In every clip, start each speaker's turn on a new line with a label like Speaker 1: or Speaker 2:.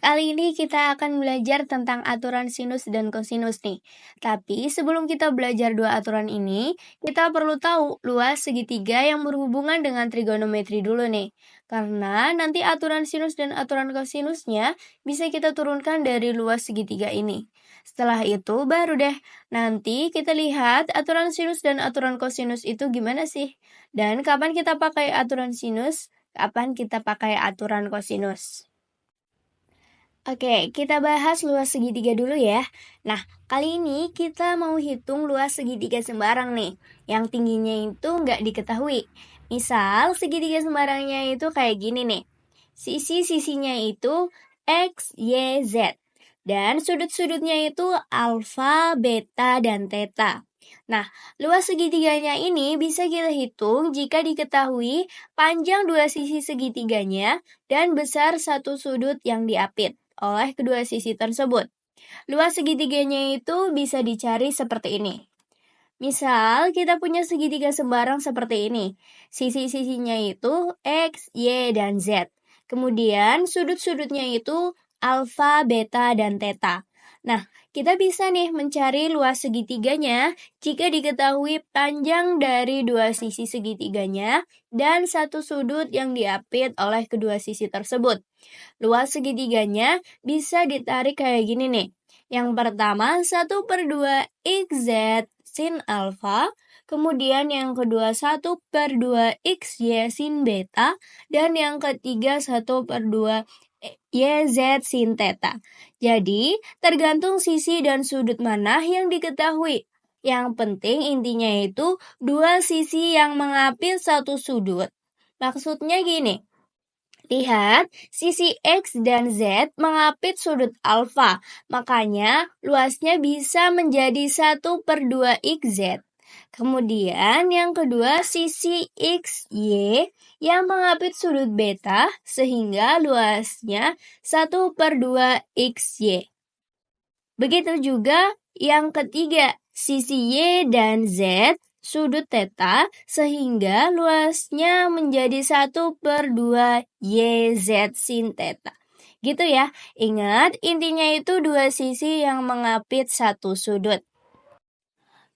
Speaker 1: Kali ini kita akan belajar tentang aturan sinus dan kosinus nih. Tapi sebelum kita belajar dua aturan ini, kita perlu tahu luas segitiga yang berhubungan dengan trigonometri dulu nih. Karena nanti aturan sinus dan aturan kosinusnya bisa kita turunkan dari luas segitiga ini. Setelah itu baru deh, nanti kita lihat aturan sinus dan aturan kosinus itu gimana sih. Dan kapan kita pakai aturan sinus, kapan kita pakai aturan kosinus. Oke, kita bahas luas segitiga dulu ya. Nah, kali ini kita mau hitung luas segitiga sembarang nih, yang tingginya itu nggak diketahui. Misal, segitiga sembarangnya itu kayak gini nih. Sisi-sisinya itu X, Y, Z. Dan sudut-sudutnya itu alfa, beta, dan theta. Nah, luas segitiganya ini bisa kita hitung jika diketahui panjang dua sisi segitiganya dan besar satu sudut yang diapit oleh kedua sisi tersebut. Luas segitiganya itu bisa dicari seperti ini. Misal, kita punya segitiga sembarang seperti ini. Sisi-sisinya itu X, Y, dan Z. Kemudian, sudut-sudutnya itu alfa, beta, dan theta. Nah, kita bisa nih mencari luas segitiganya jika diketahui panjang dari dua sisi segitiganya dan satu sudut yang diapit oleh kedua sisi tersebut. Luas segitiganya bisa ditarik kayak gini nih. Yang pertama 1/2 XZ sin alfa, kemudian yang kedua 1/2 XY sin beta, dan yang ketiga 1/2 YZ sin theta. Jadi, tergantung sisi dan sudut mana yang diketahui. Yang penting intinya itu dua sisi yang mengapit satu sudut. Maksudnya gini, lihat, sisi X dan Z mengapit sudut alfa, makanya luasnya bisa menjadi 1/2 XZ. Kemudian yang kedua sisi XY yang mengapit sudut beta, sehingga luasnya 1/2 XY. Begitu juga yang ketiga, sisi Y dan Z sudut theta sehingga luasnya menjadi 1/2 YZ sin theta. Gitu ya. Ingat, intinya itu dua sisi yang mengapit satu sudut.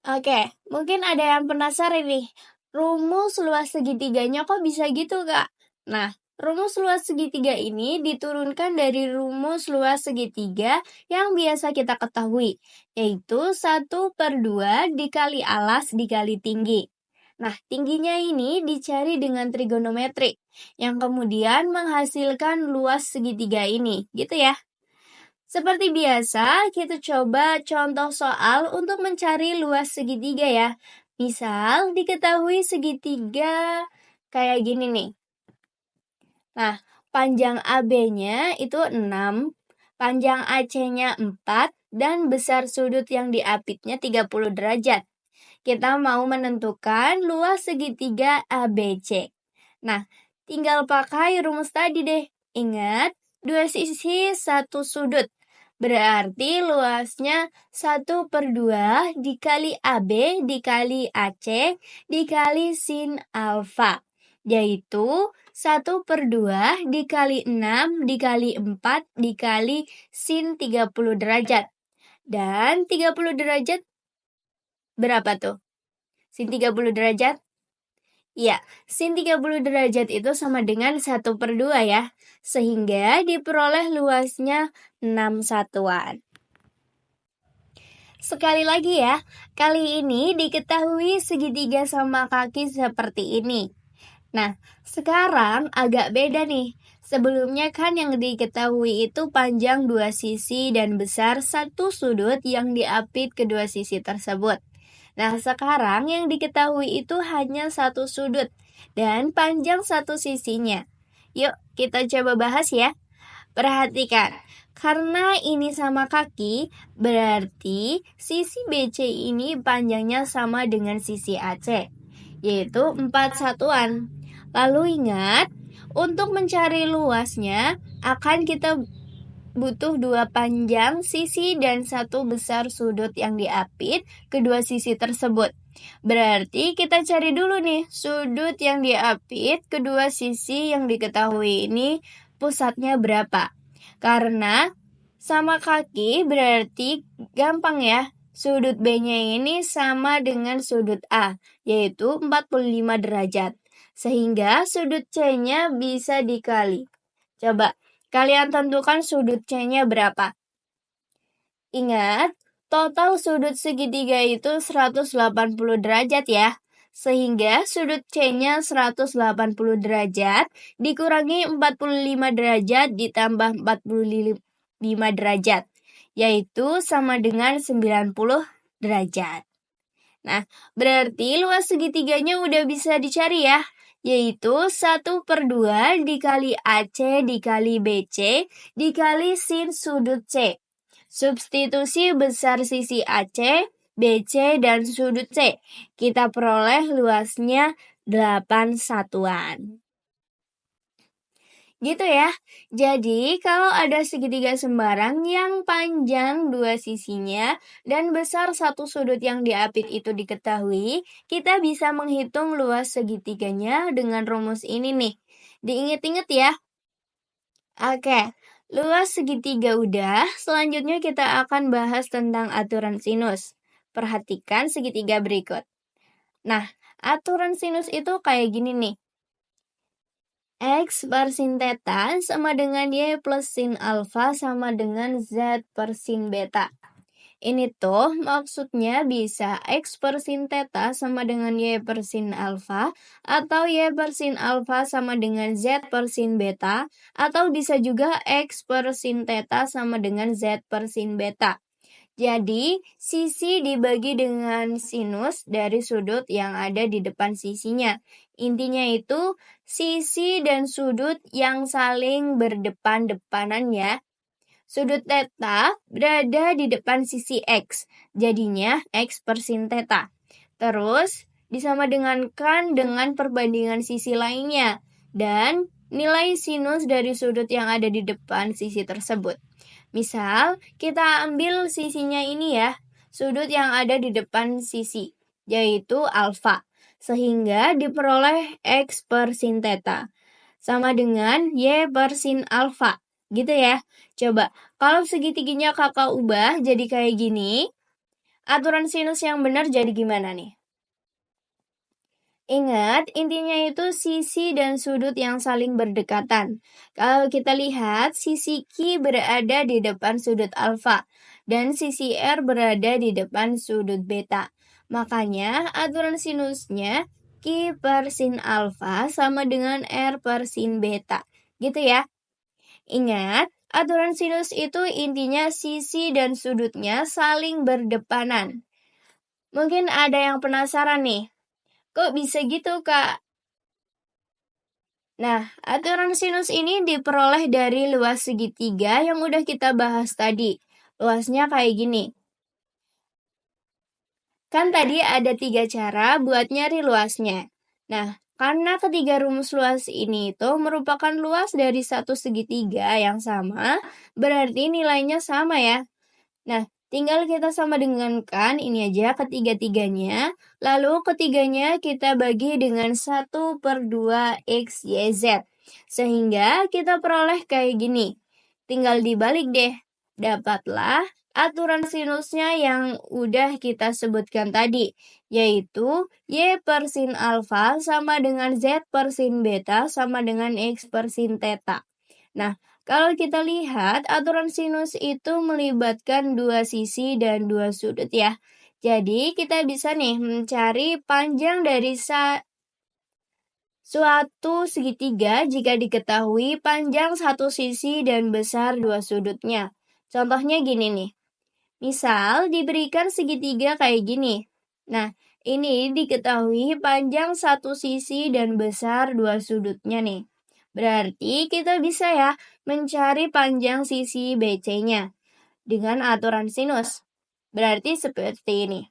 Speaker 1: Oke, mungkin ada yang penasaran nih. Rumus luas segitiganya kok bisa gitu, Kak? Nah, rumus luas segitiga ini diturunkan dari rumus luas segitiga yang biasa kita ketahui, yaitu 1/2 dikali alas dikali tinggi. Nah, tingginya ini dicari dengan trigonometri, yang kemudian menghasilkan luas segitiga ini, gitu ya. Seperti biasa, kita coba contoh soal untuk mencari luas segitiga ya. Misal, diketahui segitiga kayak gini nih. Nah, panjang AB-nya itu 6, panjang AC-nya 4, dan besar sudut yang diapitnya 30 derajat. Kita mau menentukan luas segitiga ABC. Nah, tinggal pakai rumus tadi deh. Ingat, dua sisi satu sudut. Berarti luasnya 1/2 dikali AB dikali AC dikali sin alfa. Yaitu 1/2 dikali 6 dikali 4 dikali sin 30 derajat. Dan 30 derajat berapa tuh? Sin 30 derajat? Ya, sin 30 derajat itu sama dengan 1/2 ya. Sehingga diperoleh luasnya 6 satuan. Sekali lagi ya, kali ini diketahui segitiga sama kaki seperti ini. Nah, sekarang agak beda nih. Sebelumnya kan yang diketahui itu panjang dua sisi dan besar satu sudut yang diapit kedua sisi tersebut. Nah, sekarang yang diketahui itu hanya satu sudut dan panjang satu sisinya. Yuk, kita coba bahas ya. Perhatikan, karena ini sama kaki, berarti sisi BC ini panjangnya sama dengan sisi AC, yaitu 4 satuan. Lalu ingat, untuk mencari luasnya, akan kita butuh dua panjang sisi dan satu besar sudut yang diapit kedua sisi tersebut. Berarti kita cari dulu nih sudut yang diapit kedua sisi yang diketahui ini pusatnya berapa. Karena sama kaki berarti gampang ya. Sudut B-nya ini sama dengan sudut A, yaitu 45 derajat. Sehingga sudut C-nya bisa dikali. Coba, kalian tentukan sudut C-nya berapa? Ingat, total sudut segitiga itu 180 derajat ya. Sehingga sudut C-nya 180 derajat dikurangi 45 derajat ditambah 45 derajat, yaitu sama dengan 90 derajat. Nah, berarti luas segitiganya udah bisa dicari ya, yaitu 1/2 dikali AC dikali BC dikali sin sudut C. Substitusi besar sisi AC, BC, dan sudut C. Kita peroleh luasnya 8 satuan. Gitu ya. Jadi, kalau ada segitiga sembarang yang panjang dua sisinya dan besar satu sudut yang diapit itu diketahui, kita bisa menghitung luas segitiganya dengan rumus ini nih. Diingat-ingat ya. Oke, luas segitiga udah, selanjutnya kita akan bahas tentang aturan sinus. Perhatikan segitiga berikut. Nah, aturan sinus itu kayak gini nih. X per sin theta sama dengan Y plus sin alpha sama dengan Z per sin beta. Ini tuh maksudnya bisa X per sin theta sama dengan Y per sin alpha, atau Y per sin alpha sama dengan Z per sin beta, atau bisa juga X per sin theta sama dengan Z per sin beta. Jadi, sisi dibagi dengan sinus dari sudut yang ada di depan sisinya. Intinya itu, sisi dan sudut yang saling berdepan-depanan ya. Sudut theta berada di depan sisi X, jadinya X per sin theta. Terus, disamadengankan dengan perbandingan sisi lainnya, dan nilai sinus dari sudut yang ada di depan sisi tersebut. Misal, kita ambil sisinya ini ya, sudut yang ada di depan sisi, yaitu alfa, sehingga diperoleh X per sin theta, sama dengan Y per sin alfa, gitu ya. Coba, kalau segitiganya kakak ubah jadi kayak gini, aturan sinus yang benar jadi gimana nih? Ingat, intinya itu sisi dan sudut yang saling berdekatan. Kalau kita lihat, sisi Q berada di depan sudut alfa, dan sisi R berada di depan sudut beta. Makanya, aturan sinusnya Q per sin alfa sama dengan R per sin beta. Gitu ya. Ingat, aturan sinus itu intinya sisi dan sudutnya saling berdepanan. Mungkin ada yang penasaran nih, kok bisa gitu, Kak? Nah, aturan sinus ini diperoleh dari luas segitiga yang udah kita bahas tadi. Luasnya kayak gini. Kan tadi ada 3 cara buat nyari luasnya. Nah, karena ketiga rumus luas ini itu merupakan luas dari satu segitiga yang sama, berarti nilainya sama ya. Nah, tinggal kita sama dengankan ini aja ketiga-tiganya. Lalu ketiganya kita bagi dengan 1/2 X, Y, Z. Sehingga kita peroleh kayak gini. Tinggal dibalik deh. Dapatlah aturan sinusnya yang udah kita sebutkan tadi. Yaitu Y per sin alfa sama dengan Z per sin beta sama dengan X per sin theta. Nah, kalau kita lihat, aturan sinus itu melibatkan dua sisi dan dua sudut ya. Jadi, kita bisa nih mencari panjang dari suatu segitiga jika diketahui panjang satu sisi dan besar dua sudutnya. Contohnya gini nih. Misal, diberikan segitiga kayak gini. Nah, ini diketahui panjang satu sisi dan besar dua sudutnya nih. Berarti kita bisa ya mencari panjang sisi BC-nya dengan aturan sinus. Berarti seperti ini.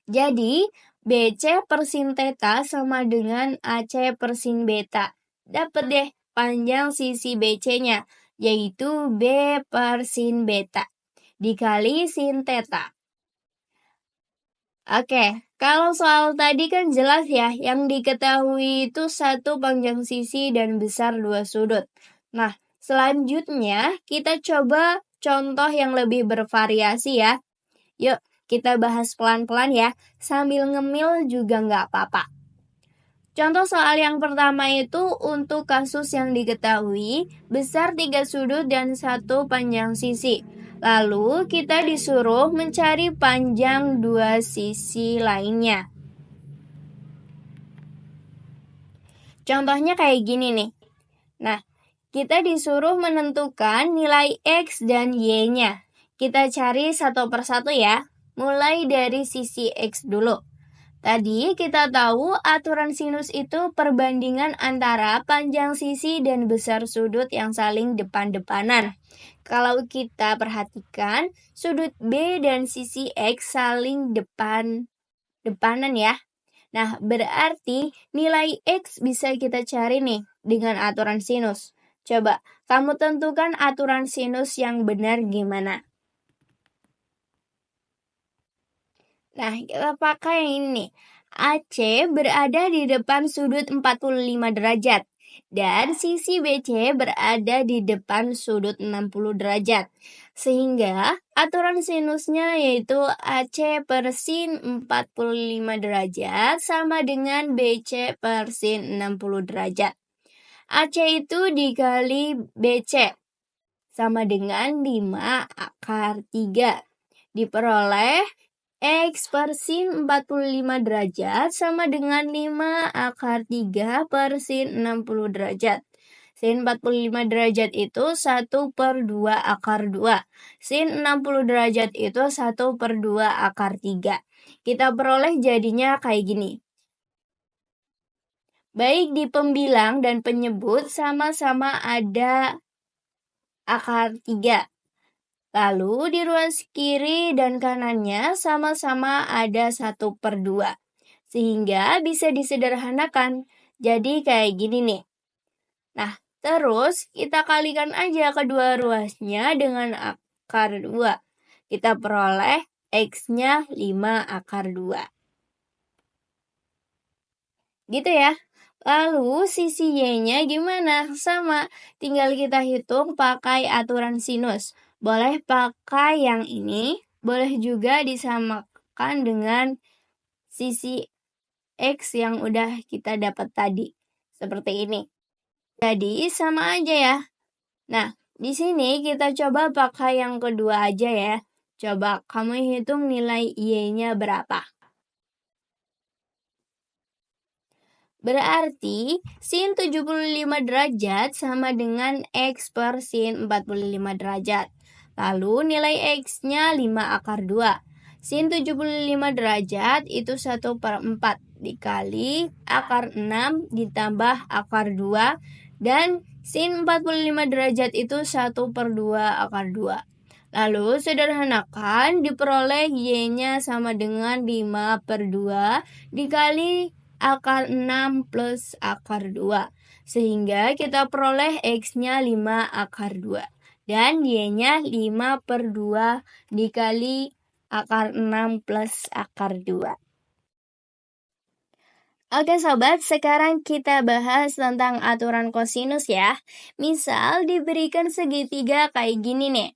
Speaker 1: Jadi, BC per sin theta sama dengan AC per sin beta. Dapat deh panjang sisi BC-nya, yaitu B per sin beta dikali sin theta. Oke, kalau soal tadi kan jelas ya, yang diketahui itu satu panjang sisi dan besar dua sudut. Nah, Selanjutnya, kita coba contoh yang lebih bervariasi ya. Yuk, kita bahas pelan-pelan ya, sambil ngemil juga nggak apa-apa. Contoh soal yang pertama itu untuk kasus yang diketahui besar 3 sudut dan 1 panjang sisi. Lalu kita disuruh mencari panjang 2 sisi lainnya. Contohnya kayak gini nih. Nah, kita disuruh menentukan nilai X dan Y-nya. Kita cari satu persatu ya, mulai dari sisi X dulu. Tadi kita tahu aturan sinus itu perbandingan antara panjang sisi dan besar sudut yang saling depan-depanan. Kalau kita perhatikan, sudut B dan sisi X saling depanan ya. Nah, berarti nilai X bisa kita cari nih dengan aturan sinus. Coba, kamu tentukan aturan sinus yang benar gimana? Nah, kita pakai yang ini. AC berada di depan sudut 45 derajat. Dan sisi BC berada di depan sudut 60 derajat. Sehingga aturan sinusnya yaitu AC per sin 45 derajat sama dengan BC per sin 60 derajat. AC itu dikali BC sama dengan 5 akar 3. Diperoleh X per sin 45 derajat sama dengan 5 akar 3 per sin 60 derajat. Sin 45 derajat itu 1 per 2 akar 2. Sin 60 derajat itu 1 per 2 akar 3. Kita peroleh jadinya kayak gini. Baik di pembilang dan penyebut sama-sama ada akar 3. Lalu di ruas kiri dan kanannya sama-sama ada 1 per 2. Sehingga bisa disederhanakan. Jadi kayak gini nih. Nah, terus kita kalikan aja kedua ruasnya dengan akar 2. Kita peroleh X-nya 5 akar 2. Gitu ya. Lalu sisi Y-nya gimana? Sama, tinggal kita hitung pakai aturan sinus. Boleh pakai yang ini, boleh juga disamakan dengan sisi X yang udah kita dapat tadi. Seperti ini. Jadi sama aja ya. Nah, di sini kita coba pakai yang kedua aja ya. Coba kamu hitung nilai Y-nya berapa. Berarti sin 75 derajat sama dengan X per sin 45 derajat. Lalu nilai X-nya 5 akar 2. Sin 75 derajat itu 1 per 4 dikali akar 6 ditambah akar 2. Dan sin 45 derajat itu 1 per 2 akar 2. Lalu sederhanakan diperoleh Y-nya sama dengan 5 per 2 dikali akar 6 plus akar 2. Sehingga kita peroleh X-nya 5 akar 2. Dan Y-nya 5 per 2 dikali akar 6 plus akar 2. Oke sobat, sekarang kita bahas tentang aturan kosinus ya. Misal diberikan segitiga kayak gini nih.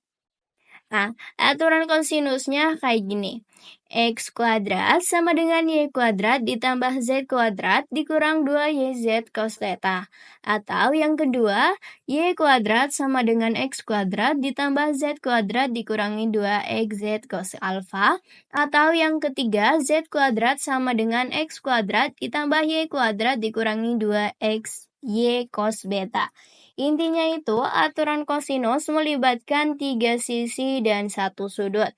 Speaker 1: Nah, aturan kosinusnya kayak gini. X kuadrat sama dengan Y kuadrat ditambah Z kuadrat dikurang 2YZ cos theta. Atau yang kedua, Y kuadrat sama dengan X kuadrat ditambah Z kuadrat dikurangi 2XZ cos alpha. Atau yang ketiga, Z kuadrat sama dengan X kuadrat ditambah Y kuadrat dikurangi 2XY cos beta. Intinya itu, aturan kosinus melibatkan 3 sisi dan 1 sudut.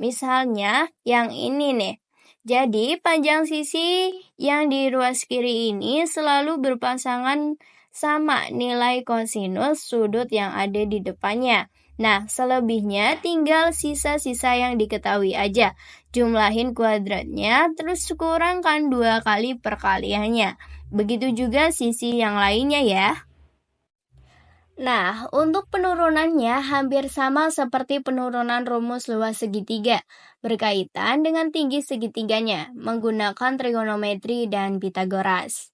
Speaker 1: Misalnya, yang ini nih. Jadi, panjang sisi yang di ruas kiri ini selalu berpasangan sama nilai kosinus sudut yang ada di depannya. Nah, selebihnya tinggal sisa-sisa yang diketahui aja. Jumlahin kuadratnya, terus kurangkan 2 kali perkaliannya. Begitu juga sisi yang lainnya ya. Nah, untuk penurunannya hampir sama seperti penurunan rumus luas segitiga, berkaitan dengan tinggi segitiganya, menggunakan trigonometri dan Pitagoras.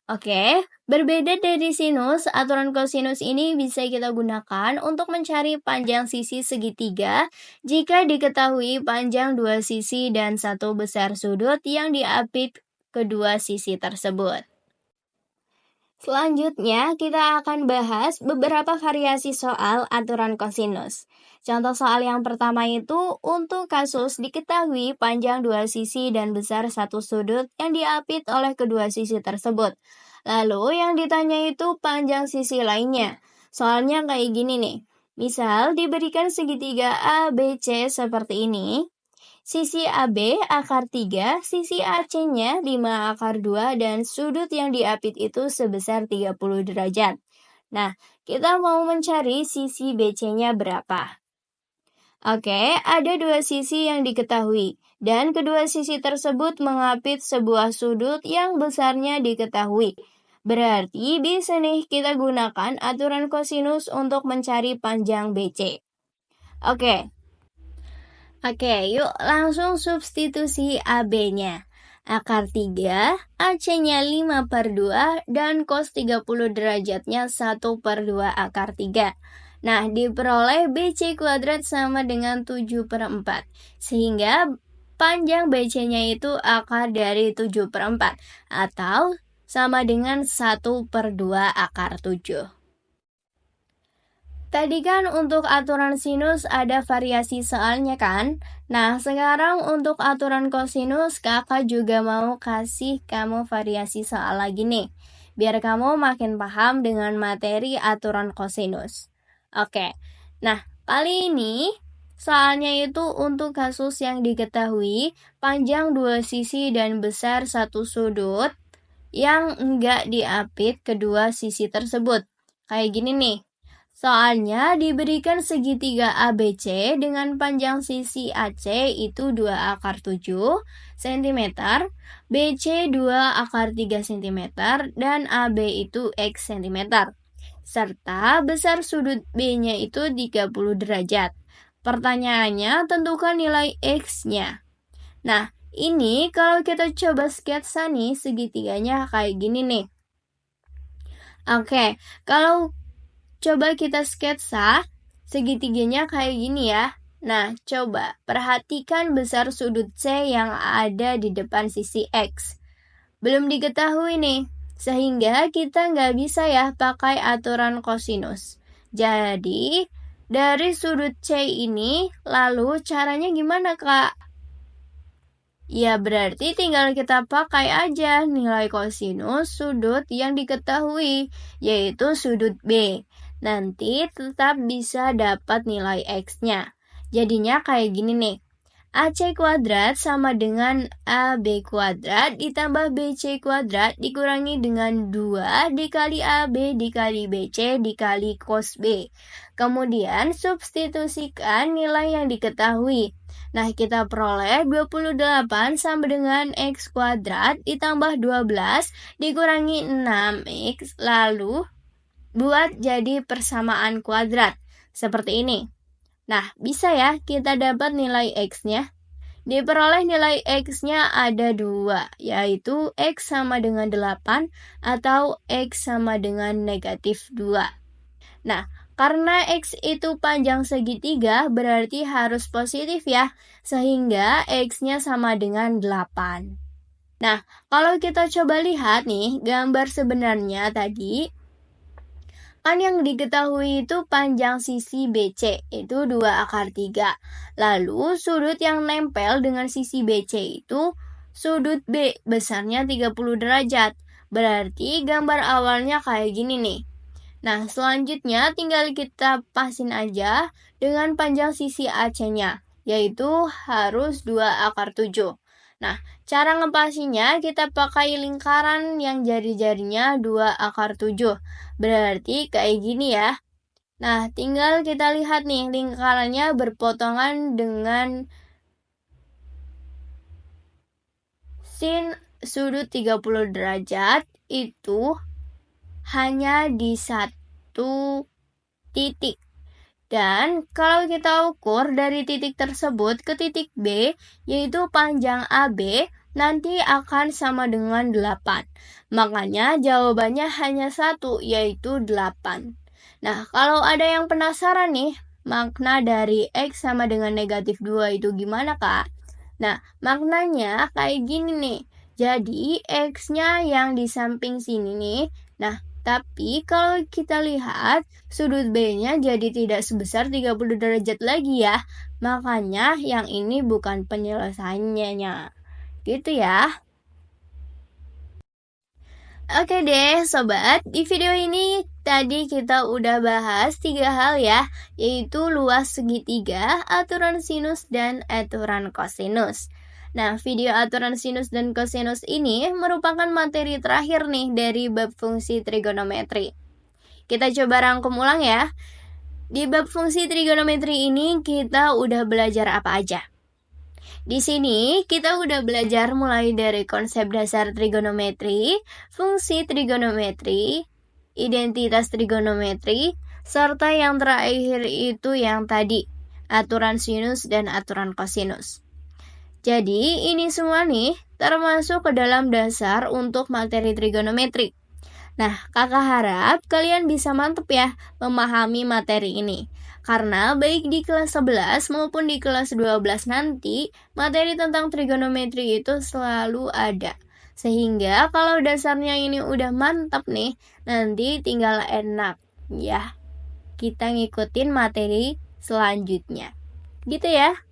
Speaker 1: Oke, berbeda dari sinus, aturan kosinus ini bisa kita gunakan untuk mencari panjang sisi segitiga jika diketahui panjang dua sisi dan satu besar sudut yang diapit kedua sisi tersebut. Selanjutnya, kita akan bahas beberapa variasi soal aturan kosinus. Contoh soal yang pertama itu untuk kasus diketahui panjang dua sisi dan besar satu sudut yang diapit oleh kedua sisi tersebut. Lalu yang ditanya itu panjang sisi lainnya. Soalnya kayak gini nih. Misal diberikan segitiga A, B, C seperti ini. Sisi AB akar 3, sisi AC-nya 5 akar 2, dan sudut yang diapit itu sebesar 30 derajat. Nah, kita mau mencari sisi BC-nya berapa? Oke, ada dua sisi yang diketahui, dan kedua sisi tersebut mengapit sebuah sudut yang besarnya diketahui. Berarti bisa nih kita gunakan aturan kosinus untuk mencari panjang BC. Oke, yuk langsung substitusi AB-nya. Akar 3, AC-nya 5/2, dan cos 30 derajatnya 1/2 akar 3. Nah, diperoleh BC kuadrat sama dengan 7/4. Sehingga panjang BC-nya itu akar dari 7/4. Atau sama dengan 1/2 akar 7. Tadi kan untuk aturan sinus ada variasi soalnya kan? Nah, sekarang untuk aturan kosinus kakak juga mau kasih kamu variasi soal lagi nih. Biar kamu makin paham dengan materi aturan kosinus. Oke, nah kali ini soalnya itu untuk kasus yang diketahui panjang dua sisi dan besar satu sudut yang enggak diapit kedua sisi tersebut. Kayak gini nih. Soalnya diberikan segitiga ABC dengan panjang sisi AC itu 2 akar 7 cm, BC 2 akar 3 cm, dan AB itu X cm. Serta besar sudut B-nya itu 30 derajat. Pertanyaannya tentukan nilai X-nya. Nah, ini kalau kita coba sketsa nih segitiganya kayak gini nih. Oke, kalau coba kita sketsa segitiganya kayak gini ya. Nah, coba perhatikan besar sudut C yang ada di depan sisi X. Belum diketahui nih, sehingga kita nggak bisa ya pakai aturan kosinus. Jadi, dari sudut C ini, lalu caranya gimana Kak? Ya berarti tinggal kita pakai aja nilai kosinus sudut yang diketahui, yaitu sudut B. Nanti tetap bisa dapat nilai X-nya. Jadinya kayak gini nih. AC kuadrat sama dengan AB kuadrat ditambah BC kuadrat dikurangi dengan 2 dikali AB dikali BC dikali cos B. Kemudian substitusikan nilai yang diketahui. Nah, kita peroleh 28 sama dengan X kuadrat ditambah 12 dikurangi 6X, lalu buat jadi persamaan kuadrat. Seperti ini. Nah, bisa ya kita dapat nilai X-nya. Diperoleh nilai X-nya ada 2, yaitu X sama dengan 8 atau X sama dengan negatif 2. Nah, karena X itu panjang segitiga berarti harus positif ya, sehingga X-nya sama dengan 8. Nah, kalau kita coba lihat nih gambar sebenarnya tadi, kan yang diketahui itu panjang sisi BC itu 2 akar 3. Lalu sudut yang nempel dengan sisi BC itu sudut B besarnya 30 derajat. Berarti gambar awalnya kayak gini nih. Nah, selanjutnya tinggal kita pasin aja dengan panjang sisi AC-nya, yaitu harus 2 akar 7. Nah, cara ngepasinya kita pakai lingkaran yang jari-jarinya 2 akar 7. Berarti kayak gini ya. Nah, tinggal kita lihat nih lingkarannya berpotongan dengan sin sudut 30 derajat itu hanya di satu titik. Dan kalau kita ukur dari titik tersebut ke titik B, yaitu panjang AB, nanti akan sama dengan 8. Makanya jawabannya hanya satu, yaitu 8. Nah, kalau ada yang penasaran nih, makna dari X sama dengan negatif 2 itu gimana, Kak? Nah, maknanya kayak gini nih. Jadi, X-nya yang di samping sini nih. Nah, tapi kalau kita lihat, sudut B-nya jadi tidak sebesar 30 derajat lagi ya. Makanya yang ini bukan penyelesaiannya. Gitu ya. Oke deh sobat, di video ini tadi kita udah bahas 3 hal ya, yaitu luas segitiga, aturan sinus, dan aturan kosinus. Nah, video aturan sinus dan kosinus ini merupakan materi terakhir nih dari bab fungsi trigonometri. Kita coba rangkum ulang ya. Di bab fungsi trigonometri ini kita udah belajar apa aja? Di sini kita udah belajar mulai dari konsep dasar trigonometri, fungsi trigonometri, identitas trigonometri, serta yang terakhir itu yang tadi, aturan sinus dan aturan kosinus. Jadi ini semua nih termasuk ke dalam dasar untuk materi trigonometri. Nah, kakak harap kalian bisa mantep ya memahami materi ini. Karena baik di kelas 11 maupun di kelas 12 nanti, materi tentang trigonometri itu selalu ada. Sehingga kalau dasarnya ini udah mantap nih, nanti tinggal enak ya. Kita ngikutin materi selanjutnya. Gitu ya.